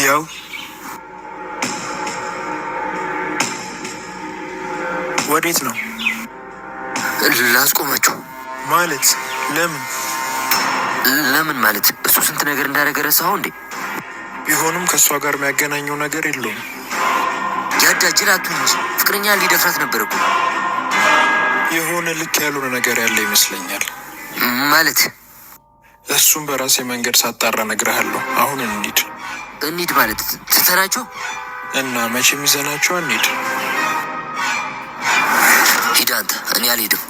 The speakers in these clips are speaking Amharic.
ያው ወዴት ነው? ላስቆማችሁ ማለት ለምን ማለት እሱ ስንት ነገር እንዳደረገ ረሳኸው እንዴ? ቢሆንም ከእሷ ጋር የሚያገናኘው ነገር የለውም። ያዳጅላቱ እንጂ ፍቅረኛ ሊደፍራት ነበር እኮ። የሆነ ልክ ያልሆነ ነገር ያለ ይመስለኛል። ማለት እሱም በራሴ መንገድ ሳጣራ እነግርሃለሁ። አሁን እንሂድ ማለት ትተናቸው እና መቼም ይዘናቸው እንሂድ። ሂድ አንተ፣ እኔ አልሄድም።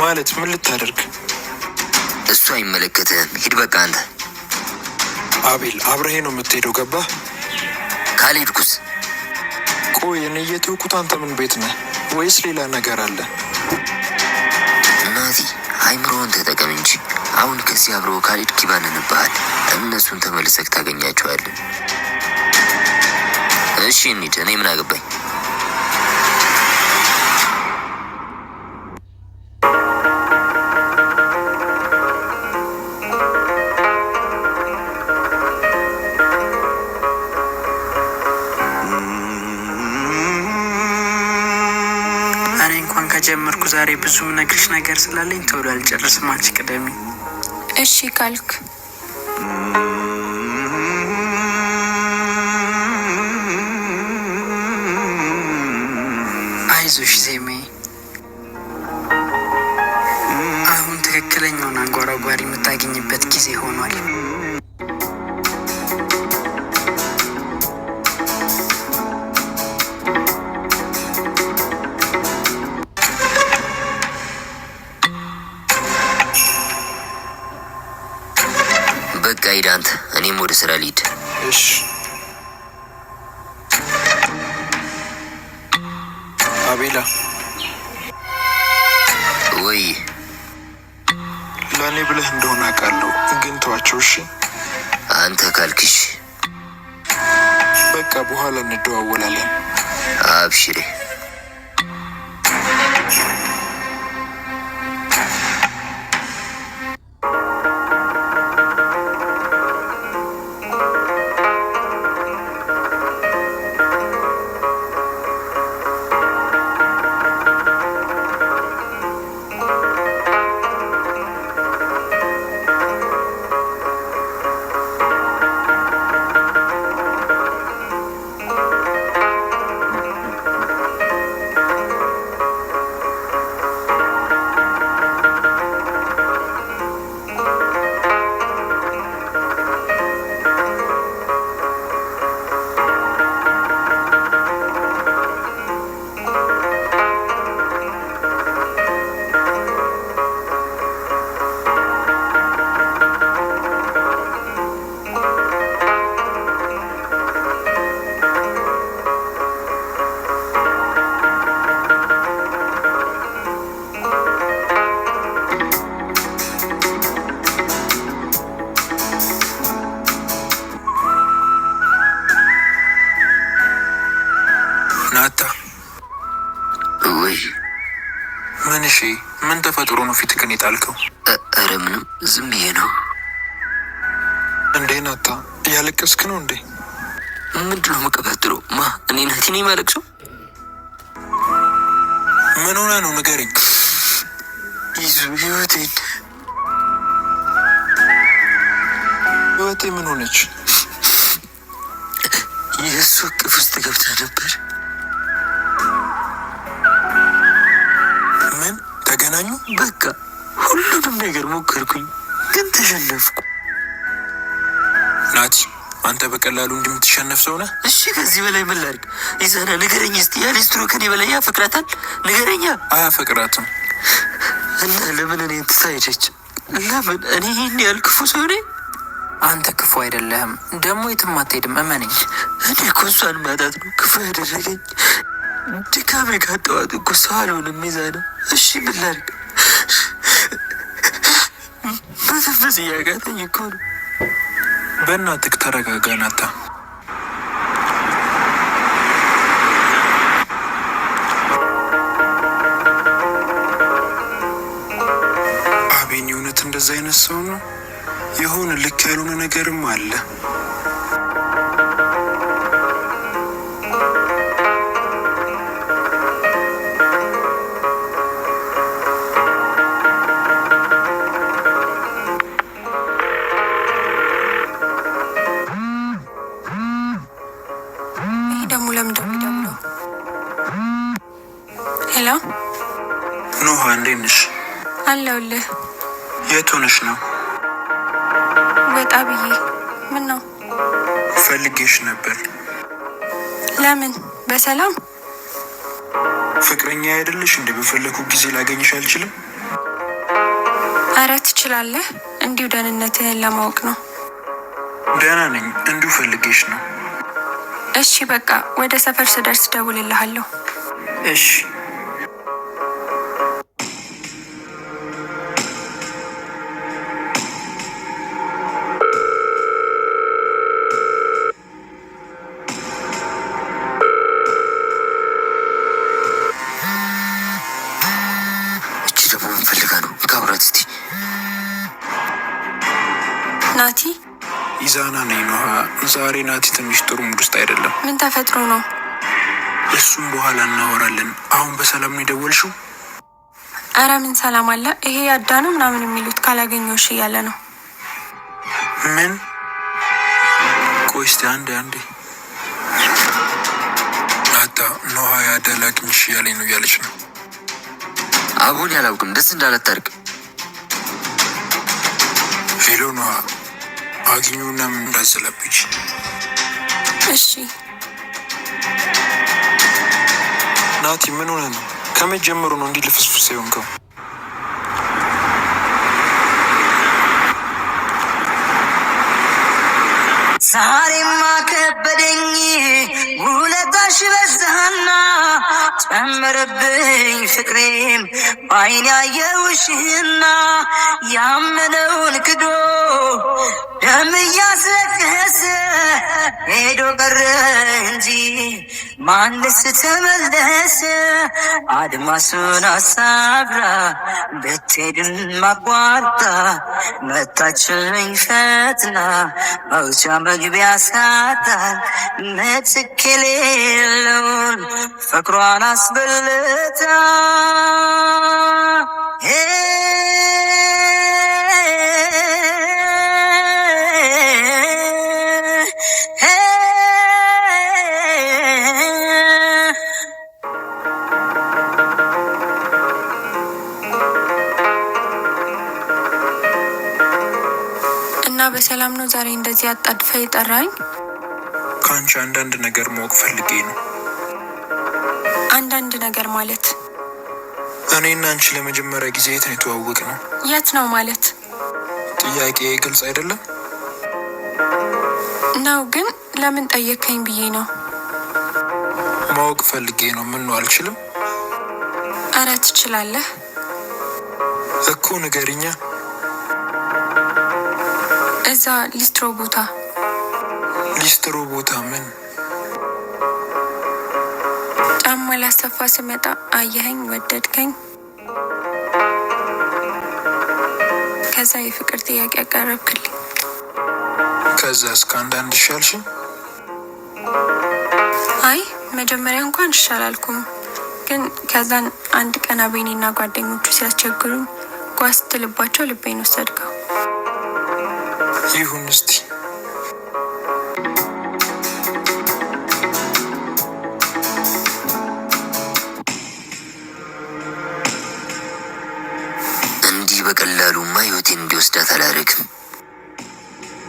ማለት ምን ልታደርግ? እሱ አይመለከትህም። ሂድ በቃ አንተ። አቤል አብረሄ ነው የምትሄደው? ገባህ? ካልሄድኩስ? ቆይ እኔ እየተውኩት አንተ ምን ቤት ነህ? ወይስ ሌላ ነገር አለ? ናቲ አይምሮውን ተጠቀም እንጂ አሁን ከዚህ አብረው ካልሄድክ ይባንንብሃል። እነሱን ተመልሰክ ታገኛቸዋለን። እሺ እንሂድ። እኔ ምን አገባኝ? ጀመርኩ። ዛሬ ብዙ ነግርሽ ነገር ስላለኝ ቶሎ አልጨርስም። አንቺ ቅደሚ። እሺ ካልክ አይዞሽ ዜሜ። አሁን ትክክለኛውን አንጓራጓሪ የምታገኝበት ጊዜ ሆኗል። በቃ ሂድ አንተ፣ እኔም ወደ ስራ ልሂድ። እሺ አቤላ። ወይ ለእኔ ብለህ እንደሆነ አውቃለሁ፣ ግን ተዋቸው እሺ። አንተ ካልክሽ በቃ በኋላ እንደዋወላለን። አብሽሬ። ናታ ወይ ምን? እሺ ምን ተፈጥሮ ነው ፊትክን የጣልከው? ኧረ ምንም፣ ዝም ብዬ ነው። እንዴ ናታ እያለቀስክ ነው እንዴ? ምንድነው መቀባጥሮ? እኔ ናቲ ነኝ ማለቅሰው? ምን ሆነ ነው ንገረኝ። ይዙ ህይወቴ ምን ሆነች? የእሱ እቅፍ ውስጥ ገብታ ነበር። ምን ተገናኙ? በቃ ሁሉንም ነገር ሞከርኩኝ፣ ግን ተሸነፍኩ። ናቲ አንተ በቀላሉ እንደምትሸነፍ ሰው ነህ። እሺ ከዚህ በላይ ምን ላድርግ? ይዛና ንገረኝ እስቲ። ያሊስትሮ ከኔ በላይ ያፈቅራታል? ንገረኛ። አያፈቅራትም። እና ለምን እኔን ትታ ሄደች? ለምን? እኔ ይህን ያህል ክፉ ሰው ነኝ? አንተ ክፉ አይደለህም፣ ደግሞ የትም አትሄድም፣ እመነኝ። እኔ እኮ እሷን ማጣት ነው ክፉ ያደረገኝ። ድካሜ ካጠዋት እኮ ሰው አልሆንም። ሚዛና እሺ ምን ላድርግ? መተንፈስ እያቃተኝ እኮ ነው። በእናትህ ተረጋጋ ናታ። አቤን የእውነት እንደዛ አይነት ሰው ነው? የሆነ ልክ ያልሆነ ነገርም አለ። ኖሃ እንዴት ነሽ? አለሁልህ። የት ሆነሽ ነው? ወጣ ብዬ። ምን ነው? ፈልጌሽ ነበር። ለምን? በሰላም? ፍቅረኛ አይደለሽ እንዴ? በፈለኩ ጊዜ ላገኝሽ አልችልም? አረ ትችላለህ። እንዲሁ ደህንነትህን ለማወቅ ነው። ደህና ነኝ። እንዲሁ ፈልጌሽ ነው። እሺ በቃ ወደ ሰፈር ስደርስ ደውልልሃለሁ። እሺ። ናቲ? ኢዛና ነኝ ኖሃ። ዛሬ ናቲ ትንሽ ጥሩ ሙድ ውስጥ አይደለም። ምን ተፈጥሮ ነው? እሱም በኋላ እናወራለን። አሁን በሰላም ነው የደወልሽው? አረ ምን ሰላም አለ። ይሄ ያዳ ነው ምናምን የሚሉት ካላገኘሁሽ እያለ ነው። ምን? ቆይ እስቲ አንዴ አታ ኖሃ ያዳ ላግኝሽ እያለኝ ነው እያለች ነው። አሁን ያላውቅም ደስ እንዳላታርቅ። ሄሎ ኖሃ፣ አግኙና ምን እንዳዘለብች። እሺ ናቲ ምን ሆነ ነው? ከመጀመሩ ነው እንዲህ ልፍስፍስ የሆንከው? ዛሬማ ከበደኝ ውለታሽ በዛና ጨመረብኝ ፍቅሬም በዓይኔ ያየውሽና ያመነውን ክዶ ደም እያስለቀሰ ሄዶ ቀረ እንጂ ማንስ ተመለሰ። አድማሱን አሳብራ ብትሄድም አቋርጣ መታችኝ ፈትና መውጫ መግቢያ ሳጣን ምትክ የሌለውን ፍቅሯን አስበልታ እና በሰላም ነው ዛሬ እንደዚህ አጣድፈ የጠራኝ? ከአንቺ አንዳንድ ነገር ማወቅ ፈልጌ ነው። አንዳንድ ነገር ማለት? እኔና አንቺ ለመጀመሪያ ጊዜ የት ነው የተዋወቅ ነው? የት ነው ማለት? ጥያቄ ግልጽ አይደለም ነው ግን ለምን ጠየከኝ ብዬ ነው። ማወቅ ፈልጌ ነው። ምን ነው አልችልም? አረ ትችላለህ እኮ ንገሪኛ። እዛ ሊስትሮ ቦታ። ሊስትሮ ቦታ ምን? ጫማ ላሰፋ ስመጣ አየኸኝ፣ ወደድከኝ። ከዛ የፍቅር ጥያቄ ያቀረብክልኝ። ከዛ እስከ አንዳንድ ሻልሽ? አይ መጀመሪያ እንኳን ይሻላልኩም፣ ግን ከዛን አንድ ቀን አቤኔና ጓደኞቹ ሲያስቸግሩኝ ጓዝ ስትልባቸው ልቤን ወሰድከው። ይሁን እስቲ። እንዲህ በቀላሉማ ህይወቴን እንዲወስዳት አላደርግም።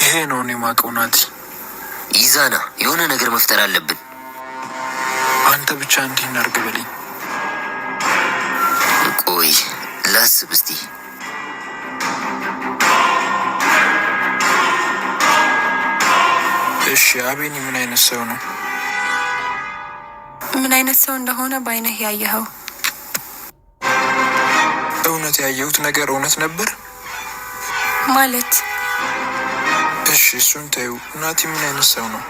ይሄ ነው እኔ የማውቀው ናቲ። ኢዛና የሆነ ነገር መፍጠር አለብን። አንተ ብቻ እንዲህ እናድርግ በለኝ። ቆይ ላስብ እስቲ። እሺ አቤኒ ምን አይነት ሰው ነው? ምን አይነት ሰው እንደሆነ በአይነህ ያየኸው? እውነት ያየሁት ነገር እውነት ነበር ማለት? እሺ እሱን ታዩ። ናቲ ምን አይነት ሰው ነው?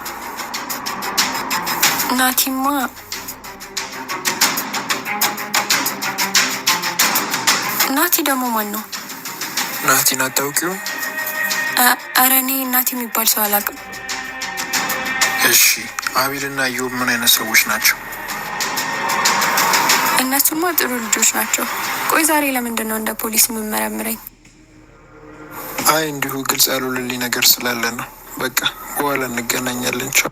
ናቲማ ናቲ ደግሞ ማን ነው? ናቲን አታውቂውም? አረ እኔ ናቲ የሚባል ሰው አላውቅም። እሺ አቤልና ኢዮብ ምን አይነት ሰዎች ናቸው? እነሱማ ጥሩ ልጆች ናቸው። ቆይ ዛሬ ለምንድን ነው እንደ ፖሊስ የምመረምረኝ? አይ እንዲሁ ግልጽ ያልሆነልኝ ነገር ስላለ ነው። በቃ በኋላ እንገናኛለን። ቻው።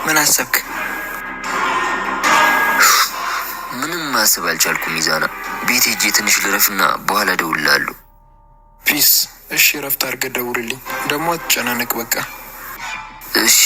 ምን አሰብክ? ምንም ማሰብ አልቻልኩም ኢዛና። ቤት ሄጄ ትንሽ ልረፍና በኋላ እደውልልሃለሁ። ፒስ። እሺ ረፍት አድርገህ ደውልልኝ። ደግሞ አትጨናነቅ በቃ። እሺ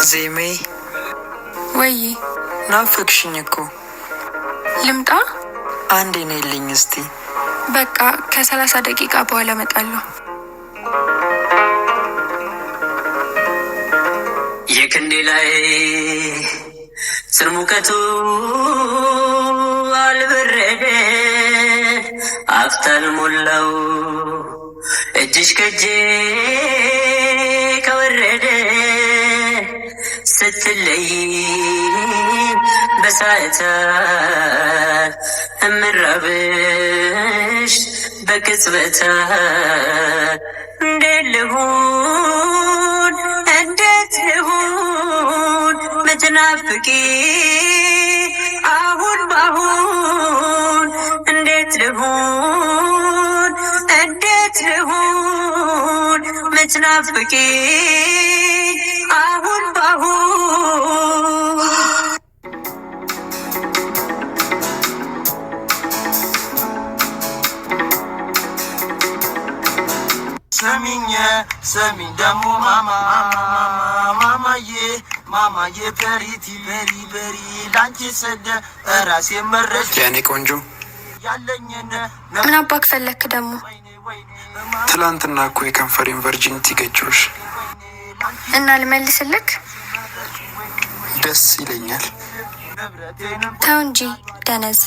ዜሜ ወይ ናፈቅሽኝ እኮ። ልምጣ? አንዴ ነይልኝ እስቲ። በቃ ከ30 ደቂቃ በኋላ እመጣለሁ። የክንዴ ላይ ስር ሙቀቱ አልበረደ አፍታል ሞላው እጅሽ ከጄ ከወረደ ስትለይ በሳዕታት እምራብሽ በቅጽበታት እንዴት ልሁን እንዴት ልሁን ምትናፍቂ አሁን ባሁን እንዴት ልሁን እንዴት ልሁን ምትናፍቂ አሁን ባሁን ሰሚኝ ሰሚኝ ደሞ ማማዬ ማማዬ ፐሪቲ በሪ በሪ ላንቺ ሰደ ራሴ መረሽ ያኔ ቆንጆ ያለኝን ምን አባክ ፈለክ ደግሞ? ትላንትና እኮ የከንፈሬን ቨርጂኒቲ ገጨሁሽ እና ልመልስልክ? ደስ ይለኛል። ተው እንጂ ደነዝ።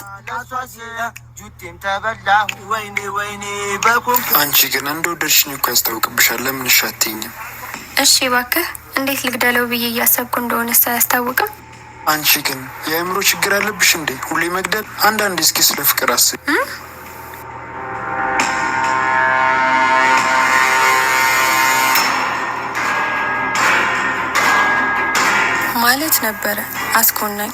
አንቺ ግን እንደወደድሽኝ እኮ ያስታውቅብሻል። ለምን እሺ አትይኝም? እሺ እባክህ፣ እንዴት ልግደለው ብዬ እያሰብኩ እንደሆነ አያስታውቅም? አንቺ ግን የአእምሮ ችግር አለብሽ እንዴ? ሁሌ መግደል። አንዳንድ እስኪ ስለ ፍቅር አስብ። ማለት ነበረ አስኮናኝ።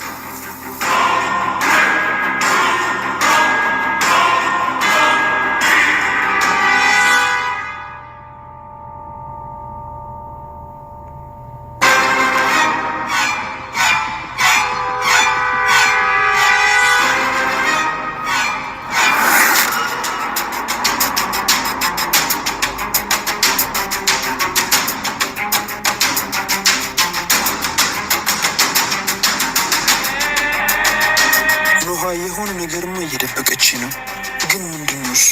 የሆነ ነገርማ እየደበቀች ነው። ግን ምንድን ነው እሱ?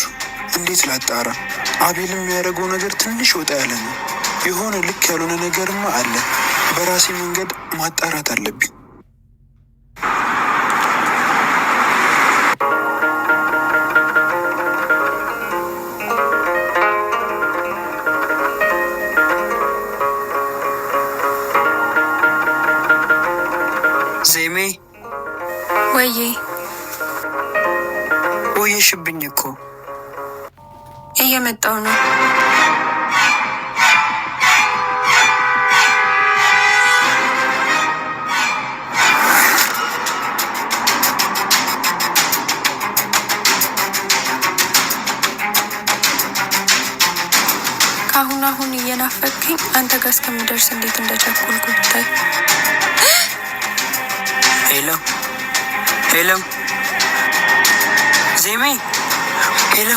እንዴት ላጣራ? አቤል የሚያደርገው ነገር ትንሽ ወጣ ያለ ነው። የሆነ ልክ ያልሆነ ነገርማ አለ። በራሴ መንገድ ማጣራት አለብኝ። ዜሜ ወዬ ቆየሽብኝ እኮ። እየመጣው ነው። አሁን እየናፈቅኝ አንተ ጋር እስከምደርስ እንዴት እንደቸኮልኩ ብታይ። ሄሎ ሄሎ ዜሜ ሄሎ